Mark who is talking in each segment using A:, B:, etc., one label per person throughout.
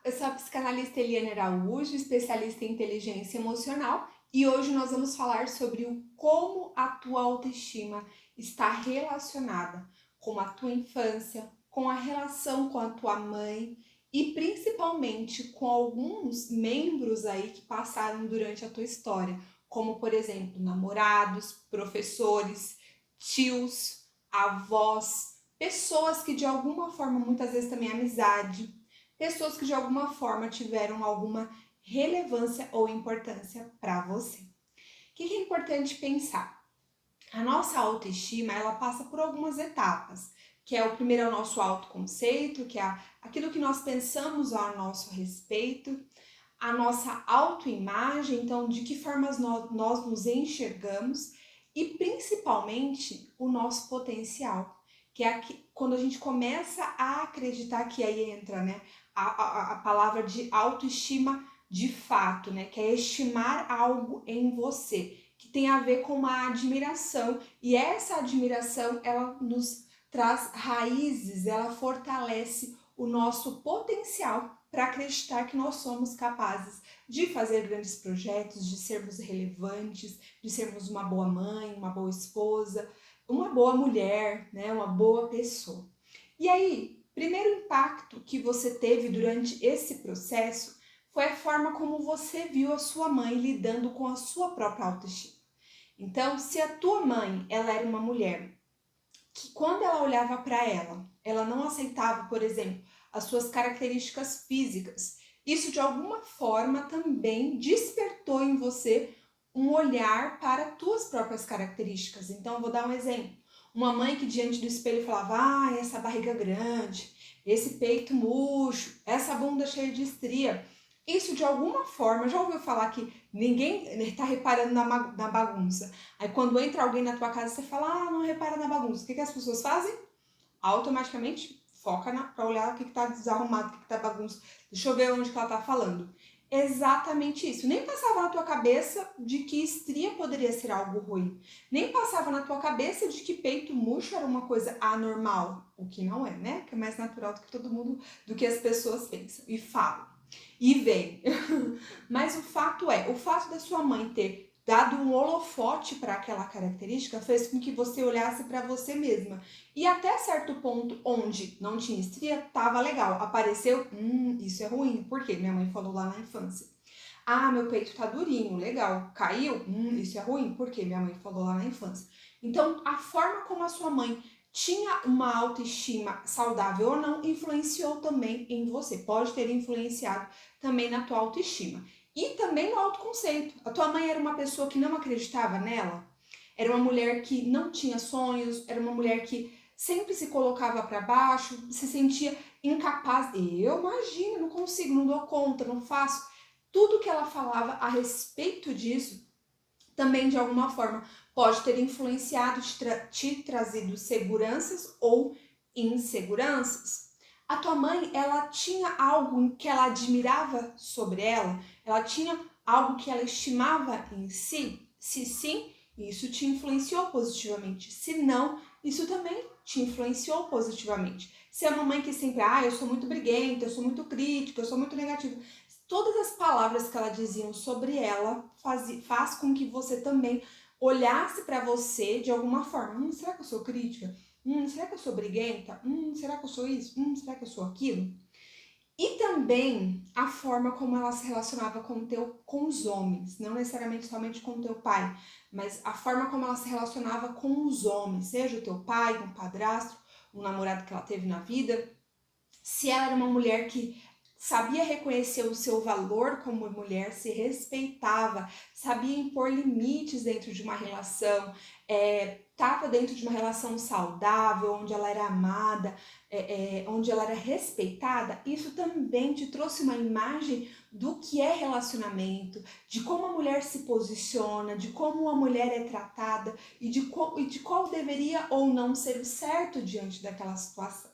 A: Eu sou a psicanalista Eliane Araújo, especialista em inteligência emocional, e hoje nós vamos falar sobre como a tua autoestima está relacionada com a tua infância, com a relação com a tua mãe e principalmente com alguns membros aí que passaram durante a tua história, como por exemplo, namorados, professores, tios, avós, pessoas que de alguma forma, muitas vezes também amizade, pessoas que de alguma forma tiveram alguma relevância ou importância para você. O que é importante pensar? A nossa autoestima, ela passa por algumas etapas, que é o primeiro é o nosso autoconceito, que é aquilo que nós pensamos a nosso respeito, a nossa autoimagem, então de que formas nós nos enxergamos e principalmente o nosso potencial, que é quando a gente começa a acreditar, que aí entra, né, a palavra de autoestima de fato, né, que é estimar algo em você, que tem a ver com uma admiração, e essa admiração, ela nos traz raízes, ela fortalece o nosso potencial para acreditar que nós somos capazes de fazer grandes projetos, de sermos relevantes, de sermos uma boa mãe, uma boa esposa, uma boa mulher, né, uma boa pessoa. E aí, primeiro impacto que você teve durante esse processo foi a forma como você viu a sua mãe lidando com a sua própria autoestima. Então, se a tua mãe, ela era uma mulher que quando ela olhava para ela não aceitava, por exemplo, as suas características físicas. Isso de alguma forma também despertou em você um olhar para as tuas próprias características. Então, eu vou dar um exemplo. Uma mãe que diante do espelho falava, essa barriga grande, esse peito murcho, essa bunda cheia de estria. Isso de alguma forma, já ouviu falar que ninguém está reparando na bagunça. Aí quando entra alguém na tua casa, você fala, não repara na bagunça. O que as pessoas fazem? Automaticamente foca para olhar o que está desarrumado, o que está bagunça. Deixa eu ver onde que ela está falando. Exatamente isso. Nem passava na tua cabeça de que estria poderia ser algo ruim. Nem passava na tua cabeça de que peito murcho era uma coisa anormal. O que não é, né? Que é mais natural do que todo mundo, do que as pessoas pensam e falam. E vem. Mas o fato da sua mãe ter dado um holofote para aquela característica fez com que você olhasse para você mesma. E até certo ponto onde não tinha estria, tava legal. Apareceu, isso é ruim. Por quê? Minha mãe falou lá na infância. Meu peito tá durinho, legal. Caiu? Isso é ruim. Por quê? Minha mãe falou lá na infância. Então, a forma como a sua mãe tinha uma autoestima saudável ou não, influenciou também em você. Pode ter influenciado também na tua autoestima. E também no autoconceito. A tua mãe era uma pessoa que não acreditava nela? Era uma mulher que não tinha sonhos? Era uma mulher que sempre se colocava para baixo? Se sentia incapaz? Eu imagino, não consigo, não dou conta, não faço. Tudo que ela falava a respeito disso também de alguma forma pode ter influenciado, te trazido seguranças ou inseguranças. A tua mãe, ela tinha algo que ela admirava sobre ela? Ela tinha algo que ela estimava em si? Se sim, isso te influenciou positivamente. Se não, isso também te influenciou positivamente. Se é uma mãe que sempre, eu sou muito briguenta, eu sou muito crítica, eu sou muito negativa, todas as palavras que ela dizia sobre ela faz com que você também olhasse para você de alguma forma. Será que eu sou crítica? Será que eu sou briguenta? Será que eu sou isso? Será que eu sou aquilo? E também a forma como ela se relacionava com os homens, não necessariamente somente com o teu pai, mas a forma como ela se relacionava com os homens, seja o teu pai, um padrasto, um namorado que ela teve na vida. Se ela era uma mulher que sabia reconhecer o seu valor como mulher, se respeitava, sabia impor limites dentro de uma relação, estava dentro de uma relação saudável, onde ela era amada, onde ela era respeitada, isso também te trouxe uma imagem do que é relacionamento, de como a mulher se posiciona, de como a mulher é tratada e de qual deveria ou não ser o certo diante daquela situação.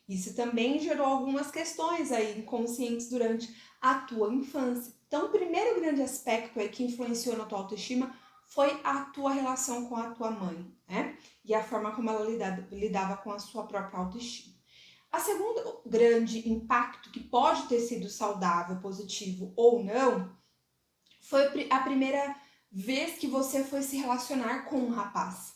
A: Isso também gerou algumas questões aí inconscientes durante a tua infância. Então, o primeiro grande aspecto aí que influenciou na tua autoestima foi a tua relação com a tua mãe, né? E a forma como ela lidava com a sua própria autoestima. A segunda grande impacto, que pode ter sido saudável, positivo ou não, foi a primeira vez que você foi se relacionar com um rapaz,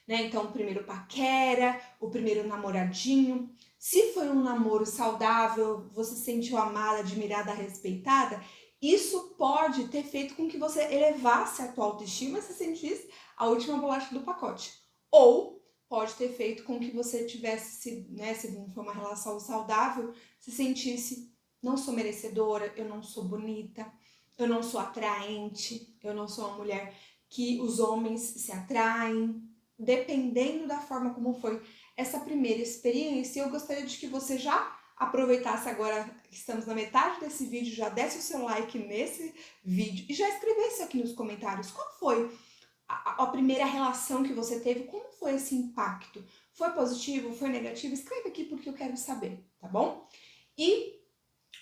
A: né? Então, o primeiro paquera, o primeiro namoradinho. Se foi um namoro saudável, você se sentiu amada, admirada, respeitada, isso pode ter feito com que você elevasse a tua autoestima e se sentisse a última bolacha do pacote. Ou pode ter feito com que você tivesse, né, se não for uma relação saudável, se sentisse, não sou merecedora, eu não sou bonita, eu não sou atraente, eu não sou uma mulher que os homens se atraem, dependendo da forma como foi essa primeira experiência. Eu gostaria de que você já aproveitasse agora que estamos na metade desse vídeo, já desse o seu like nesse vídeo e já escrevesse aqui nos comentários qual foi a primeira relação que você teve, como foi esse impacto? Foi positivo, foi negativo? Escreve aqui porque eu quero saber, tá bom? E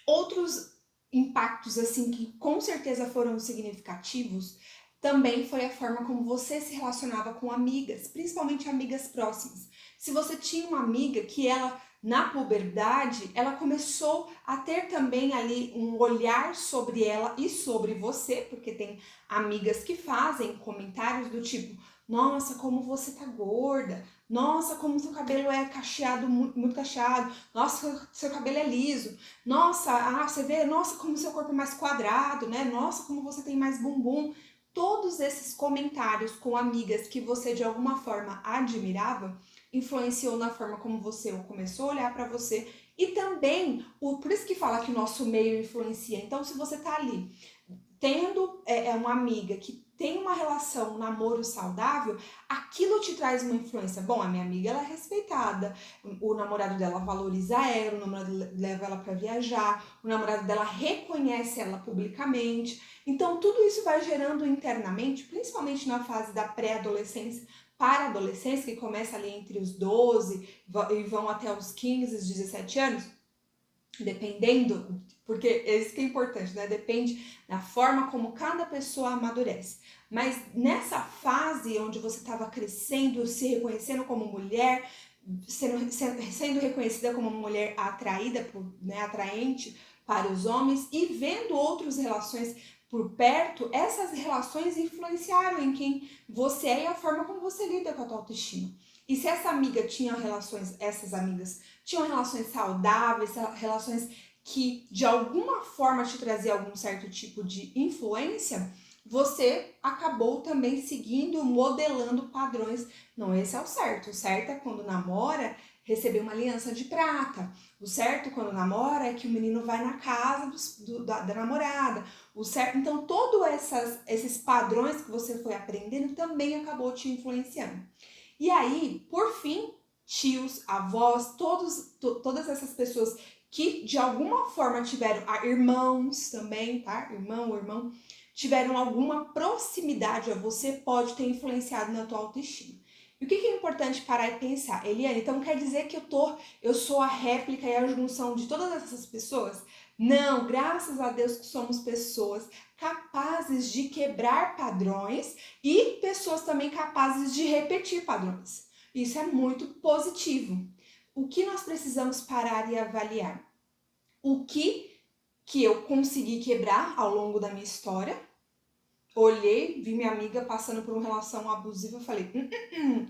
A: outros impactos assim que com certeza foram significativos também foi a forma como você se relacionava com amigas, principalmente amigas próximas. Se você tinha uma amiga que ela na puberdade, ela começou a ter também ali um olhar sobre ela e sobre você, porque tem amigas que fazem comentários do tipo: nossa, como você tá gorda, nossa, como seu cabelo é cacheado, muito cacheado, nossa, seu cabelo é liso, nossa, você vê, nossa, como seu corpo é mais quadrado, né? Nossa, como você tem mais bumbum. Todos esses comentários com amigas que você de alguma forma admirava influenciou na forma como você começou a olhar para você e também, por isso que fala que o nosso meio influencia. Então, se você tá ali tendo uma amiga que tem uma relação, um namoro saudável, aquilo te traz uma influência. Bom, a minha amiga ela é respeitada, o namorado dela valoriza ela, o namorado leva ela para viajar, o namorado dela reconhece ela publicamente. Então, tudo isso vai gerando internamente, principalmente na fase da pré-adolescência para a adolescência, que começa ali entre os 12 e vão até os 15, 17 anos, dependendo, porque isso que é importante, né? Depende da forma como cada pessoa amadurece. Mas nessa fase onde você estava crescendo, se reconhecendo como mulher, sendo reconhecida como uma mulher atraída, né, atraente para os homens e vendo outras relações por perto, essas relações influenciaram em quem você é e a forma como você lida com a tua autoestima. E se essa amiga tinha relações, essas amigas tinham relações saudáveis, relações que de alguma forma te trazia algum certo tipo de influência, você acabou também seguindo, modelando padrões. Não, esse é o certo. O certo é quando namora, receber uma aliança de prata. O certo quando namora é que o menino vai na casa da namorada. O certo, então, todos esses padrões que você foi aprendendo também acabou te influenciando. E aí, por fim, tios, avós, todas essas pessoas que de alguma forma tiveram, irmãos também, tá? Irmão ou irmão, tiveram alguma proximidade a você, pode ter influenciado na tua autoestima. E o que é importante parar e pensar? Eliane, então quer dizer que eu sou a réplica e a junção de todas essas pessoas? Não, graças a Deus que somos pessoas capazes de quebrar padrões e pessoas também capazes de repetir padrões. Isso é muito positivo. O que nós precisamos parar e avaliar? O que eu consegui quebrar ao longo da minha história? Olhei, vi minha amiga passando por uma relação abusiva, falei,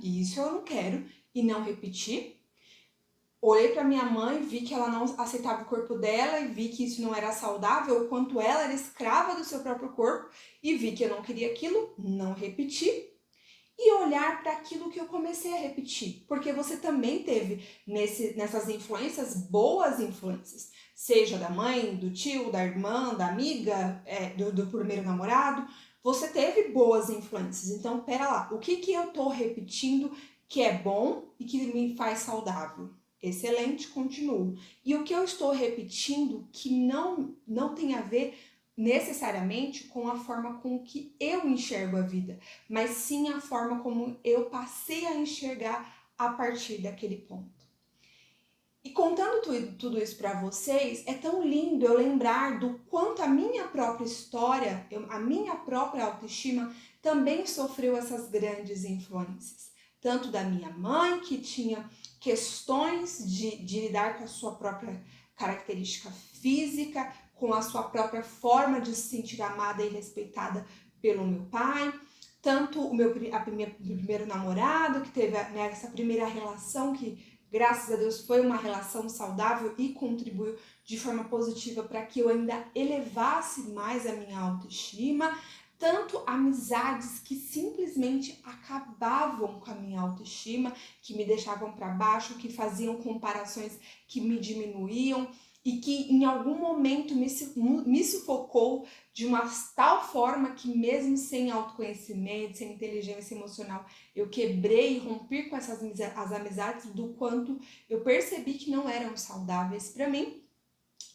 A: isso eu não quero, e não repeti. Olhei para minha mãe, vi que ela não aceitava o corpo dela e vi que isso não era saudável, o quanto ela era escrava do seu próprio corpo e vi que eu não queria aquilo, não repeti. E olhar para aquilo que eu comecei a repetir, porque você também teve nessas influências, boas influências, seja da mãe, do tio, da irmã, da amiga, do primeiro namorado, você teve boas influências. Então, pera lá, o que eu tô repetindo que é bom e que me faz saudável? Excelente, continuo. E o que eu estou repetindo que não tem a ver necessariamente com a forma com que eu enxergo a vida, mas sim a forma como eu passei a enxergar a partir daquele ponto. E contando tudo isso para vocês, é tão lindo eu lembrar do quanto a minha própria história, a minha própria autoestima também sofreu essas grandes influências. Tanto da minha mãe, que tinha questões de lidar com a sua própria característica física, com a sua própria forma de se sentir amada e respeitada pelo meu pai, tanto o meu primeiro namorado, que teve, né, essa primeira relação que, graças a Deus, foi uma relação saudável e contribuiu de forma positiva para que eu ainda elevasse mais a minha autoestima, tanto amizades que simplesmente acabavam com a minha autoestima, que me deixavam para baixo, que faziam comparações que me diminuíam e que em algum momento me sufocou de uma tal forma que mesmo sem autoconhecimento, sem inteligência emocional, eu quebrei e rompi com as amizades do quanto eu percebi que não eram saudáveis para mim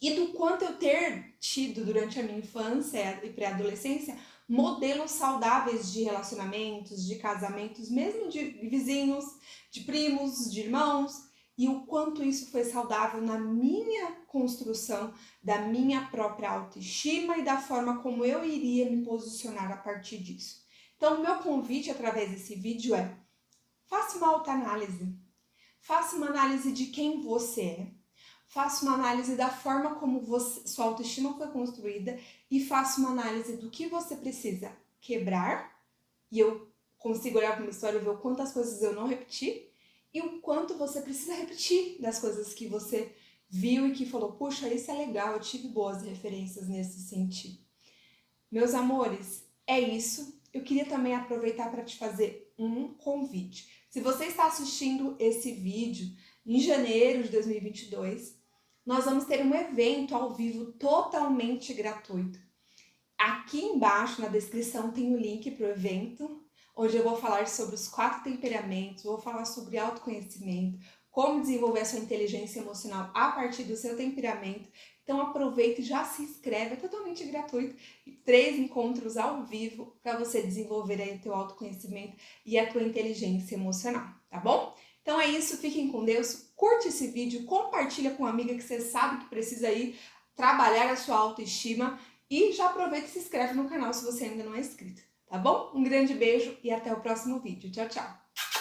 A: e do quanto eu ter tido durante a minha infância e pré-adolescência modelos saudáveis de relacionamentos, de casamentos, mesmo de vizinhos, de primos, de irmãos, e o quanto isso foi saudável na minha construção da minha própria autoestima e da forma como eu iria me posicionar a partir disso. Então, o meu convite através desse vídeo é: faça uma autoanálise. Faça uma análise de quem você é. Faça uma análise da forma como sua autoestima foi construída e faça uma análise do que você precisa quebrar. E eu consigo olhar para minha história e ver o quantas coisas eu não repeti e o quanto você precisa repetir das coisas que você viu e que falou: puxa, isso é legal, eu tive boas referências nesse sentido. Meus amores, é isso. Eu queria também aproveitar para te fazer um convite. Se você está assistindo esse vídeo em janeiro de 2022, nós vamos ter um evento ao vivo totalmente gratuito. Aqui embaixo na descrição tem o link para o evento, onde eu vou falar sobre os 4 temperamentos, vou falar sobre autoconhecimento, como desenvolver a sua inteligência emocional a partir do seu temperamento. Então aproveita e já se inscreve, é totalmente gratuito. 3 encontros ao vivo para você desenvolver aí o teu autoconhecimento e a tua inteligência emocional, tá bom? Então é isso, fiquem com Deus, curte esse vídeo, compartilha com uma amiga que você sabe que precisa ir trabalhar a sua autoestima e já aproveita e se inscreve no canal se você ainda não é inscrito, tá bom? Um grande beijo e até o próximo vídeo. Tchau, tchau!